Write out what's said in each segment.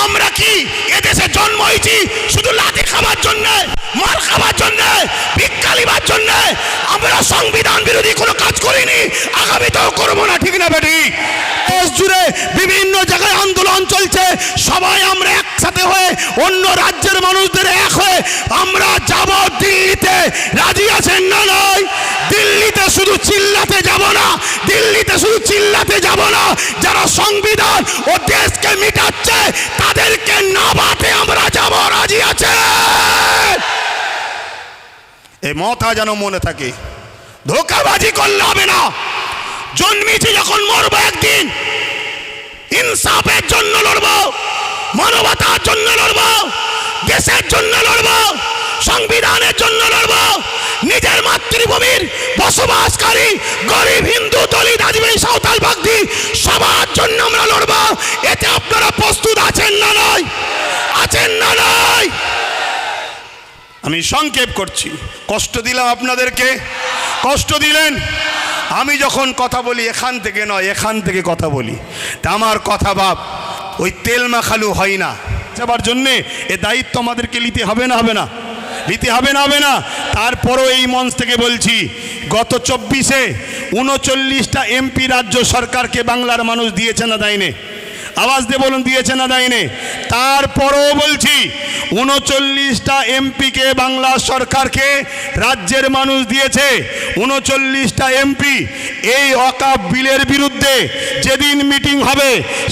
আমরা কি এদেশে জন্ম হয়েছি শুধু লাঠি খাবার জন্য, মার খাবার জন্য, ভিক্ষা লিবার জন্য? আমরা সংবিধান বিরোধী কোনো কাজ করিনি, আগামীতেও করবো না, ঠিক না বেটি? দেশ জুড়ে বিভিন্ন জায়গায় আন্দোলন চলছে, সবাই আমরা একসাথে হয়ে অন্য রাজ্যের মানুষদের এক হয়ে আমরা যাব দিল্লিতে। রাজি আছেন না? নয়, দিল্লিতে শুধু চিল্লাতে যাব না, দিল্লিতে শুধু চিল্লাতে যাব না, যারা সংবিধান ও দেশকে মিটাচ্ছে তাদেরকে নামাতে আমরা যাব। রাজি আছে? এই মাথা যেন মনে থাকে, ধোঁকাবাজি করলে হবে না। জন্মেছি যখন মরবো একদিন, ইনসাফের জন্য লড়বো, মানবতার জন্য লড়বো, দেশের জন্য লড়বো, সংবিধানের জন্য লড়বো, নিজের মাতৃভূমির বসবাসকারী গরিব হিন্দু, দলিত, আদিবাসী, সাঁওতাল, বাগদি সবার জন্য আমরা লড়বো। এতে আপনারা প্রস্তুত আছেন না? নয়, আছেন না? নয়, আমি সংক্ষেপ করছি, কষ্ট দিলাম আপনাদেরকে, কষ্ট দিলেন। আমি যখন কথা বলি এখান থেকে নয়, এখান থেকে কথা বলি, তা আমার কথা বাপ ওই তেল মাখালু হয় না। যাবার জন্যে এ দায়িত্ব আমাদেরকে নিতে হবে না? হবে না? নিতে হবে না? হবে না? তারপরও এই মঞ্চ থেকে বলছি, গত 24-এ 39টা এমপি রাজ্য সরকারকে বাংলার মানুষ দিয়েছে না দেয়নি? আওয়াজ দিয়ে বলুন, দিয়েছে না দেয়নি? তারপরও বলছি, 39টা এমপিকে বাংলা সরকারকে রাজ্যের মানুষ দিয়েছে। 39টা এমপি এই ওয়াকফ বিলের বিরুদ্ধে যেদিন মিটিং হবে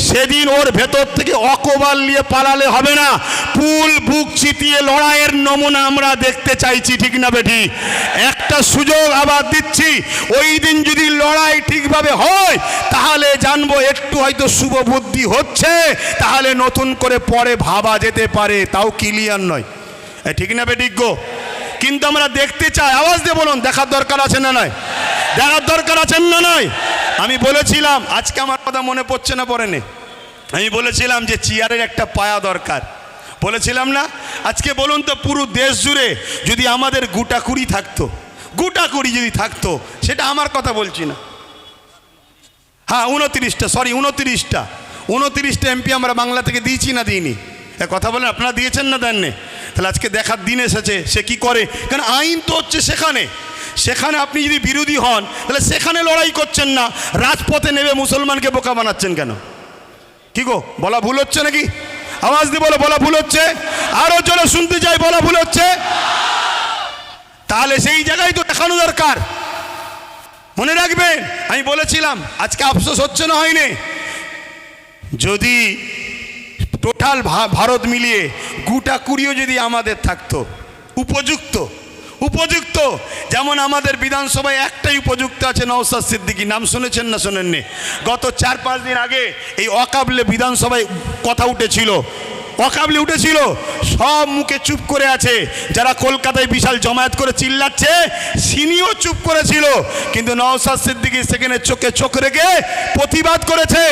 সেদিন ওর ভেতর থেকে অকবাল নিয়ে পালালে হবে না, পুল বুক চিতিয়ে লড়াইয়ের নমুনা আমরা দেখতে চাইছি, ঠিক না বেটি? একটা সুযোগ আবার দিচ্ছি, ওই দিন যদি লড়াই ঠিকভাবে হয় তাহলে জানবো একটু হয়তো শুভ বুদ্ধি হচ্ছে, তাহলে নতুন করে পরে ভাবা যেতে পারে, তাও ক্লিয়ার নয়, ঠিক না বেটি গো? কিন্তু আমরা দেখতে চাই, আওয়াজ দিয়ে বলুন, দেখার দরকার আছে না নয়? দেখার দরকার আছে না নয়? আমি বলেছিলাম, আজকে আমার কথা মনে পড়ছে না, পড়েনি, আমি বলেছিলাম যে চেয়ারের একটা পায়া দরকার, বলেছিলাম না? আজকে বলুন তো, পুরো দেশ জুড়ে যদি আমাদের গুটাকুড়ি থাকতো, গুটাকুড়ি যদি থাকতো, সেটা আমার কথা বলছি না, হ্যাঁ 29টা এমপি আমরা বাংলা থেকে দিয়েছি না দিইনি? কথা বলেন, আপনারা দিয়েছেন না দেননি? তাহলে আজকে দেখার দিন এসেছে সে কি করে, কারণ আইন তো হচ্ছে সেখানে, সেখানে আপনি যদি বিরোধী হন তাহলে সেখানে লড়াই করছেন না, রাজপথে নেমে মুসলমানকে বোকা বানাচ্ছেন কেন? কি গো, বলা ভুল হচ্ছে নাকি? আওয়াজ দিয়ে বলো, বলা ভুল হচ্ছে? আরো জোরে শুনতে চাই, বলা ভুল হচ্ছে? তাহলে সেই জায়গায় তো দেখানো দরকার। মনে রাখবেন, আমি বলেছিলাম, আজকে আফসোস হচ্ছে না হয়নি? যদি টোটাল ভারত মিলিয়ে গুটাকুড়িও যদি আমাদের থাকতো উপযুক্ত, উপযুক্ত, যেমন আমাদের বিধানসভায় একটাই উপযুক্ত আছে, নওশাদ সিদ্দিকী, নাম শুনেছেন না শোনেননি? গত 4-5 দিন আগে এই ওয়াকফে বিধানসভায় কথা উঠেছিল, ওয়াকফে উঠেছিল, সব মুখে চুপ করে আছে। যারা কলকাতায় বিশাল জমায়েত করে চিল্লাচ্ছে সিনিও চুপ করেছিল, কিন্তু নওশাদ সিদ্দিকী সেখানে চোখে চোখ রেখে প্রতিবাদ করেছে,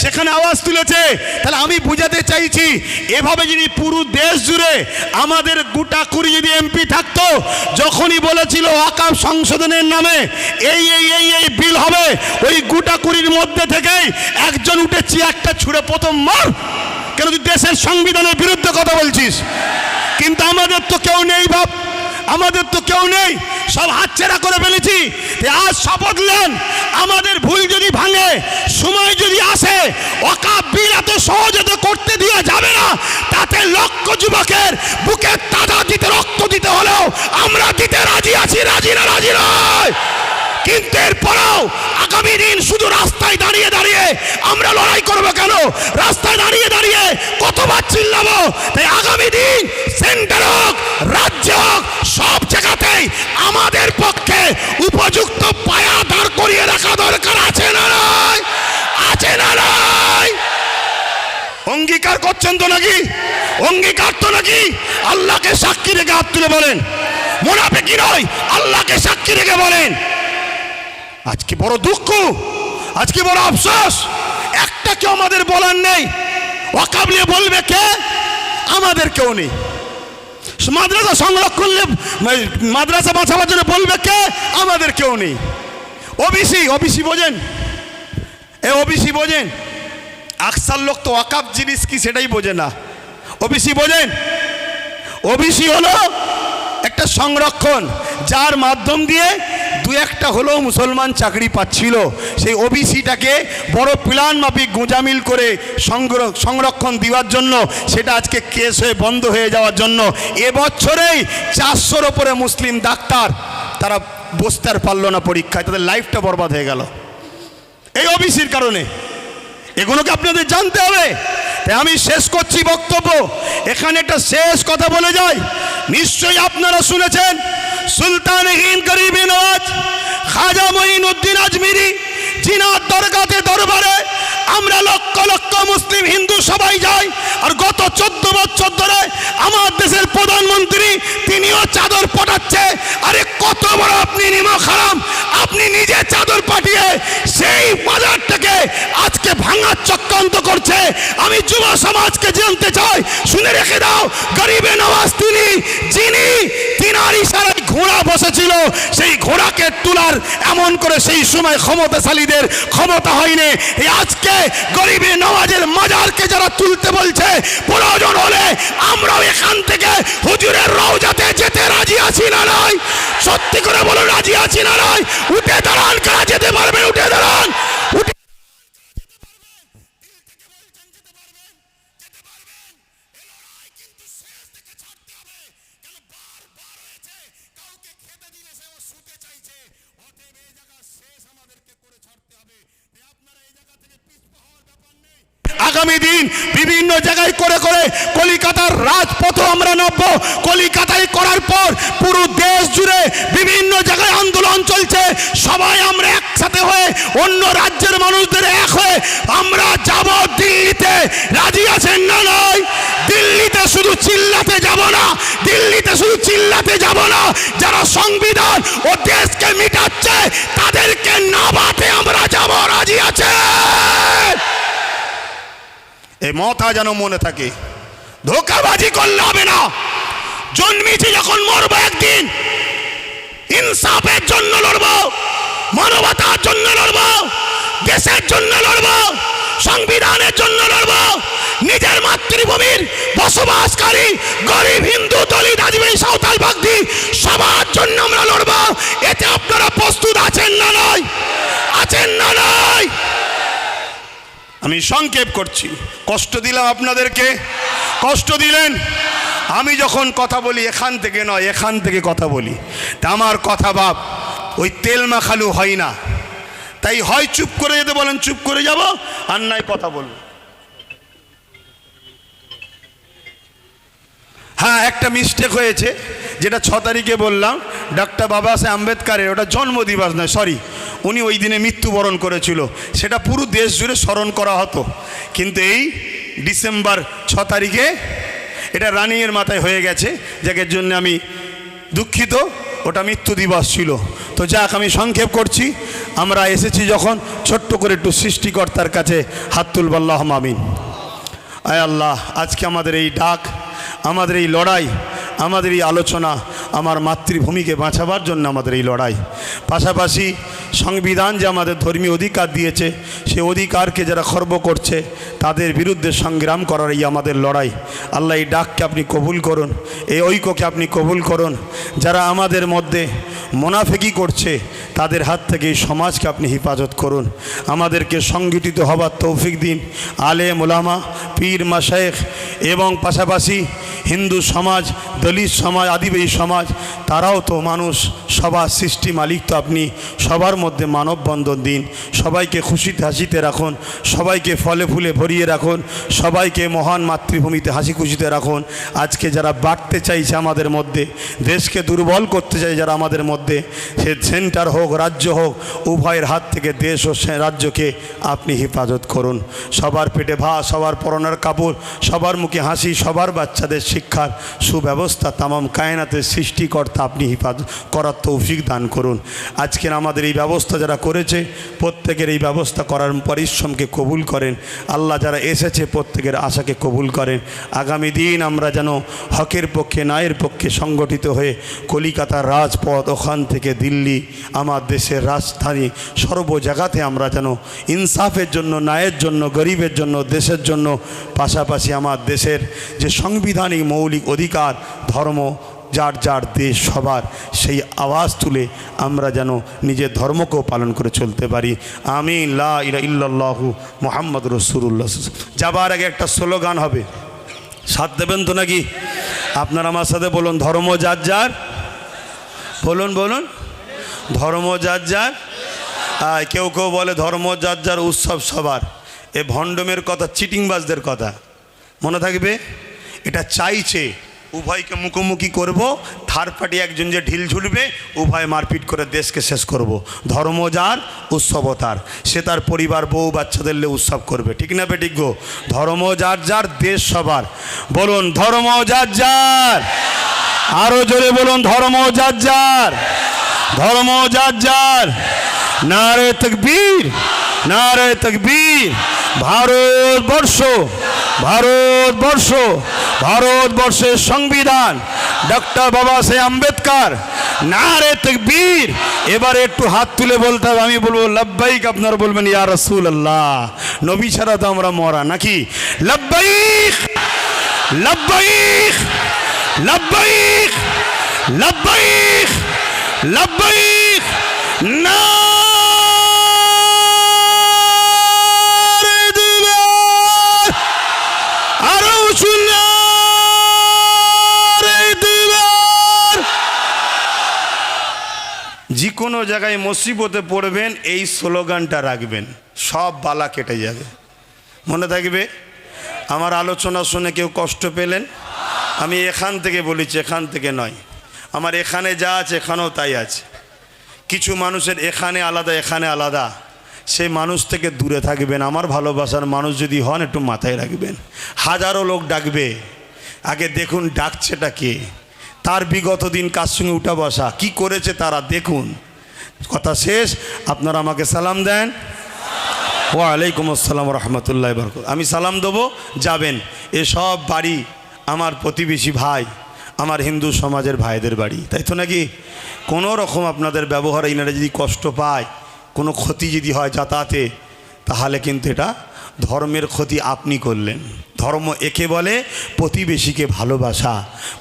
সেখানে আওয়াজ তুলেছে। তাহলে আমি বুঝাতে চাইছি, এভাবে যদি পুরো দেশ জুড়ে আমাদের গুটাকুড়ি যদি এমপি থাকতো, যখনই বলেছিল ওয়াকফ সংশোধনের নামে এই এই এই এই বিল হবে, ওই গুটাকুড়ির মধ্যে থেকেই একজন উঠে চেয়ারটা ছুঁড়ে প্রথম মার, কেন তুই দেশের সংবিধানের বিরুদ্ধে কথা বলছিস? কিন্তু আমাদের তো কেউ নেই বাপ, আমাদের তো কেউ নেই, সব হাতছাড়া করে ফেলেছি। আজ শপথ নেন, আমাদের ভুল যদি ভাঙে, সময় যদি আসে, ওয়াকফ বিল এত সহজে তো করতে দেওয়া যাবে না। তাতে লক্ষ যুবকের বুকে তাজা দিতে, রক্ত দিতে হলেও আমরা দিতে রাজি আছি, রাজি না রাজি নয়। কিন্তু এরপরেও আগামী দিন শুধু রাস্তায় দাঁড়িয়ে দাঁড়িয়ে আমরা লড়াই করবো কেন? রাস্তায় দাঁড়িয়ে দাঁড়িয়ে কতবার চিল্লাবো? তাই আগামী দিন সেন্টার হোক, রাজ্য হোক, সব জায়গাতেই আমাদের পক্ষে উপযুক্ত পায়া দাঁড় করিয়ে রাখা দরকার, আছে না নয়? আছে না নয়? অঙ্গীকার করছেন তো নাকি? অঙ্গীকার তো নাকি? আল্লাহকে সাক্ষী রেখে হাত তুলে বলেন, মুনাফিকি নয়, আল্লাহকে সাক্ষী রেখে বলেন। আজকে বড় দুঃখ, আজকে বড় আফসোস, একটা কেউ আমাদের বলার নেই। ওয়াকফ নিয়ে বলবে কে? আমাদের কেউ নেই। মাদ্রাসা সংরক্ষণ, মাদ্রাসা বাঁচাবার জন্য বলবে কে? আমাদের কেউ নেই। ওবিসি, ওবিসি বোঝেন? এ ওবিসি বোঝেন? আকসার লোক তো ওয়াকাফ জিনিস কি সেটাই বোঝে না। ওবিসি বোঝেন? ওবিসি হলো একটা সংরক্ষণ, যার মাধ্যম দিয়ে দু একটা হলেও মুসলমান চাকরি পাচ্ছিল। সেই ওবিসিটাকে বড় প্ল্যান মাফিক গোঁজামিল করে সংরক্ষণ দেওয়ার জন্য সেটা আজকে কেস হয়ে বন্ধ হয়ে যাওয়ার জন্য এবছরেই 400-র ওপরে মুসলিম ডাক্তার তারা বসতে আর পারল না পরীক্ষায়, তাদের লাইফটা বরবাদ হয়ে গেল এই ওবিসির কারণে। এগুলোকে আপনাদের জানতে হবে। তাই আমি শেষ করছি বক্তব্য, এখানে একটা শেষ কথা বলে যাই। নিশ্চয়ই আপনারা শুনেছেন সুলতান হিন্দ গরিব নওয়াজ খাজা মঈনুদ্দিন আজমিরি জিনার দরগাতে দরবারে আমরা লক্ষ লক্ষ মুসলিম হিন্দু সবাই যাই। আর গত 14 বছর ধরে আমার দেশের প্রধানমন্ত্রী তিনিও চাদর পাঠাচ্ছে। আরে কত বড় আপনি নিমক হারাম, আপনি নিজে চাদর পাঠিয়ে সেই বাজারটাকে আজকে ভাঙার চক্রান্ত করছে। আমি যুব সমাজকে জানতে চাই, শুনে রেখে দাও, গরিবে নওয়াজ তিনি যিনি তিনার ইশারায় ঘোড়া বসেছিল, সেই ঘোড়াকে তোলার এমন করে সেই সময় ক্ষমতাশালীদের ক্ষমতা হয়নি। এই আজকে গরিবে নওয়াজের মাজারকে যারা তুলতে বলছে, প্রয়োজন হলে আমরাও এখান থেকে হুজুরের রওজাতে যেতে রাজি আছি না নয়? সত্যি করে বলো, রাজি আছি না নয়? উঠে দাঁড়ান, কারা যেতে পারবেন? উঠে দাঁড়ান, উঠে আগামী দিন বিভিন্ন জায়গায় করে করে কলিকাতার রাজপথ আমরা নামবো। কলিকাতায় করার পর পুরো দেশ জুড়ে বিভিন্ন জায়গায় আন্দোলন চলছে। সবাই আমরা একসাথে হয়ে অন্য রাজ্যের মানুষদের এক হয়ে আমরা যাব দিল্লিতে। রাজি আছেন না নয়? দিল্লিতে শুধু চিল্লাতে যাব না, দিল্লিতে শুধু চিল্লাতে যাব না, যারা সংবিধান ও দেশকে মিটাচ্ছে তাদেরকে নামাতে আমরা যাব। রাজি আছে? এই মাথা যেন মনে থাকে, ধোঁকাবাজি করলে হবে না। জন্মেছি যখন মরবো একদিন, ইনসাফের জন্য লড়বো, মানবতার জন্য লড়বো, দেশের জন্য লড়বো, সংবিধানের জন্য লড়বো। নিজের মাতৃভূমির বসবাসকারী গরিব হিন্দু, দলিত, আদিবাসী, সাঁওতাল, বাগদি সবার জন্য আমরা লড়বো। এতে আপনারা প্রস্তুত আছেন না নয়? আছেন না নয়? আমি সংক্ষেপ করছি, কষ্ট দিলাম আপনাদেরকে, কষ্ট দিলেন। আমি যখন কথা বলি এখান থেকে নয়, এখান থেকে কথা বলি, তা আমার কথা বাপ ওই তেল মাখালু হয় না। তাই হয় চুপ করে যেতে বলেন, চুপ করে যাব, আর নয় কথা বলবো। হ্যাঁ, একটা মিস্টেক হয়েছে, যেটা 6 তারিখে বললাম, ডক্টর বাবা সাহেব আম্বেদকরের ওটা জন্মদিবস নয়, সরি, উনি ওই দিনে মৃত্যুবরণ করেছিল, সেটা পুরো দেশ জুড়ে স্মরণ করা হতো। কিন্তু এই ডিসেম্বর 6 তারিখে এটা রানিংয়ের মাথায় হয়ে গেছে, যাকে জন্য আমি দুঃখিত, ওটা মৃত্যু দিবস ছিল। তো যাক, আমি সংক্ষেপ করছি। আমরা এসেছি যখন, ছোট্ট করে একটু সৃষ্টিকর্তার কাছে হাত তুলব, আল্লাহুম্মা আমিন। আয় আল্লাহ, আজকে আমাদের এই ডাক, আমাদের এই লড়াই, আমাদের এই আলোচনা আমার মাতৃভূমিকে বাঁচাবার জন্য আমাদের এই লড়াই। পাশাপাশি সংবিধান যে আমাদের ধর্মীয় অধিকার দিয়েছে, সে অধিকারকে যারা খর্ব করছে তাদের বিরুদ্ধে সংগ্রাম করার এই আমাদের লড়াই। আল্লাহ, এই ডাককে আপনি কবুল করুন, এই ঐক্যকে আপনি কবুল করুন। যারা আমাদের মধ্যে মুনাফিকি করছে তাদের হাত থেকে এই সমাজকে আপনি হেফাজত করুন। আমাদেরকে সংগঠিত হবার তৌফিক দিন। আলেম ওলামা, পীর মাশায়েখ এবং পাশাপাশি হিন্দু সমাজ, দলিত সমাজ, আদিবাসী সমাজ, তারাও তো মানুষ, সবার সৃষ্টি মালিক তো আপনি। সবার মধ্যে মানববন্ধন দিন, সবাইকে খুশিতে হাসিতে রাখুন, সবাইকে ফলে ফুলে ভরিয়ে রাখুন, সবাইকে মহান মাতৃভূমিতে হাসি খুশিতে রাখুন। আজকে যারা বাড়তে চাইছে আমাদের মধ্যে, দেশকে দুর্বল করতে চাই যারা আমাদের মধ্যে, সে সেন্টার হোক রাজ্য হোক, উভয়ের হাত থেকে দেশ ও রাজ্যকে আপনি হেফাজত করুন। সবার পেটে ভাত, সবার পরনের কাপড়, সবার মুখে হাসি, সবার বাচ্চাদের শিক্ষার সুব্যবস্থা তামাম কায়নাতের সৃষ্টিকর্তা আপনি হেফাজত করার তৌফিক দান করুন। আজকের আমাদের এই ব্যবস্থা যারা করেছে, প্রত্যেকের এই ব্যবস্থা করার পরিশ্রমকে কবুল করেন। আল্লাহ, যারা এসেছে প্রত্যেকের আশাকে কবুল করেন। আগামী দিন আমরা যেন হকের পক্ষে, ন্যায়ের পক্ষে সংগঠিত হয়ে কলিকাতার রাজপথ, ওখানে ওখান থেকে দিল্লি, আমার দেশের রাজধানী, সর্ব জায়গাতে আমরা যেন ইনসাফের জন্য, ন্যায়ের জন্য, গরিবের জন্য, দেশের জন্য, পাশাপাশি আমার দেশের যে সাংবিধানিক মৌলিক অধিকার, ধর্ম যার যার দেশ সবার, সেই আওয়াজ তুলে আমরা যেন নিজের ধর্মকেও পালন করে চলতে পারি। আমিন। লা ইলাহা ইল্লাল্লাহু মুহাম্মাদুর রাসূলুল্লাহ। যাবার আগে একটা স্লোগান হবে, সাথ দেবেন তো নাকি? আপনারা আমার সাথে বলুন, ধর্ম যার যার। বলুন বলুন, ধর্ম যার যার। কেউ কেউ বলে ধর্ম যার যার, উৎসব সবার। এ ভণ্ডমের কথা, চিটিংবাজদের কথা মনে থাকবে। এটা চাইছে উভয়কে মুখোমুখি করব, থার্ড পার্টি একজন যে ঢিল ঝুলবে, উভয় মারপিট করে দেশকে শেষ করব। ধর্ম যার, উৎসব তার, সে তার পরিবার বউ বাচ্চাদের নিয়ে উৎসব করবে, ঠিক না বেঠিক গো? ধর্ম যার যার, দেশ সবার। বলুন ধর্ম যার যার। আরো জোরে বলুন, ধর্ম যার যার, ধর্ম যার যার। নারে তাকবীর, নারে তাকবীর। ভারতবর্ষ, ভারতবর্ষ, ভারতবর্ষের সংবিধান ডক্টর বাবা সাহেব আম্বেদকর। নারে তাকবীর। এবারে একটু হাত তুলে বলতে হবে, আমি বলবো লব্বাইক, আপনারা বলবেন ইয়া রাসূলুল্লাহ। নবী ছাড়া তো আমরা মরা নাকি? লব্বাইক, লব্বাইক, লব্বাইক, লব্বাইক, লব্বাইক। না যে কোনো জায়গায় মুসিবতে পড়বেন, এই স্লোগানটা রাখবেন, সব বালা কেটে যাবে। মনে থাকবে। আমার আলোচনা শুনে কেউ কষ্ট পেলেন? আমি এখান থেকে বলেছি, এখান থেকে নয়। আমার এখানে যা আছে এখানেও তাই আছে। কিছু মানুষের এখানে আলাদা, এখানে আলাদা। সেই মানুষ থেকে দূরে থাকবেন। আমার ভালোবাসার মানুষ যদি হন, একটু মাথায় রাখবেন। হাজারো লোক ডাকবে, আগে দেখুন ডাকছেটা কে, তার বিগত দিন কার সঙ্গে উঠা বসা, কি করেছে তারা দেখুন। কথা শেষ। আপনারা আমাকে সালাম দেন। ওয়ালাইকুম আসসালাম রহমতুল্লাহ বরকত। আমি সালাম দেবো, যাবেন। এসব বাড়ি আমার প্রতিবেশী ভাই, আমার হিন্দু সমাজের ভাইদের বাড়ি, তাই তো নাকি? কোনো রকম আপনাদের ব্যবহারে ইনারা যদি কষ্ট পায়, কোনো ক্ষতি যদি হয় যাতায়াতে, তাহলে কিন্তু এটা ধর্মের ক্ষতি আপনি করলেন। ধর্ম একে বলে প্রতিবেশীকে ভালোবাসা।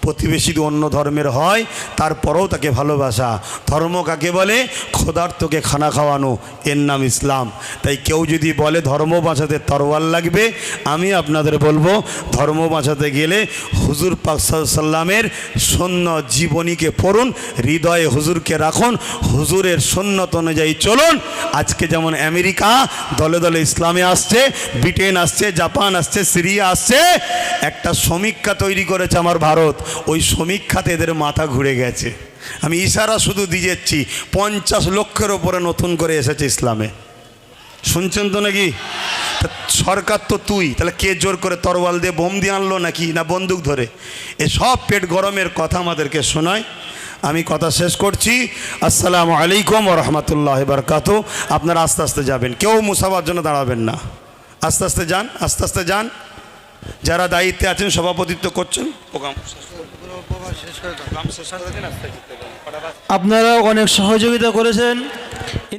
প্রতিবেশী যদি অন্য ধর্মের হয়, তারপরেও তাকে ভালোবাসা। ধর্ম কাকে বলে? ক্ষুধার্তকে খানা খাওয়ানো, এর নাম ইসলাম। তাই কেউ যদি বলে ধর্ম বাঁচাতে তরোয়াল লাগবে, আমি আপনাদের বলবো, ধর্ম বাঁচাতে গেলে হুজুর পাক সাল্লাল্লাহু আলাইহি সাল্লামের সুন্নত জীবনীকে পড়ুন, হৃদয়ে হুজুরকে রাখুন, হুজুরের সুন্নত অনুযায়ী চলুন। আজকে যেমন আমেরিকা দলে দলে ইসলামে আসছে, ব্রিটেন আসছে, জাপান আসছে, সিরিয়া আসছে, একটা সমীক্ষা তৈরি করেছে আমার ভারত। ওই সমীক্ষাতে এদের মাথা ঘুরে গেছে। আমি ইশারা শুধু দিয়েছি, 50 লক্ষের ওপরে নতুন করে এসেছে ইসলামে। শুনছেন তো নাকি? সরকার তো তুই, তাহলে কে জোর করে তরোয়াল দিয়ে বোম দিয়ে আনলো নাকি, না বন্দুক ধরে? এসব পেট গরমের কথা আমাদেরকে শোনায়। আমি কথা শেষ করছি। আসসালামু আলাইকুম ওয়া রাহমাতুল্লাহি ওয়া বারাকাতুহু। আপনারা আস্তে আস্তে যাবেন, কেউ মুসাফার জন্য দাঁড়াবেন না। আস্তে আস্তে যান, আস্তে আস্তে যান। যারা দায়িত্বে আছেন, সভাপতিত্ব করছেন, আপনারা অনেক সহযোগিতা করেছেন।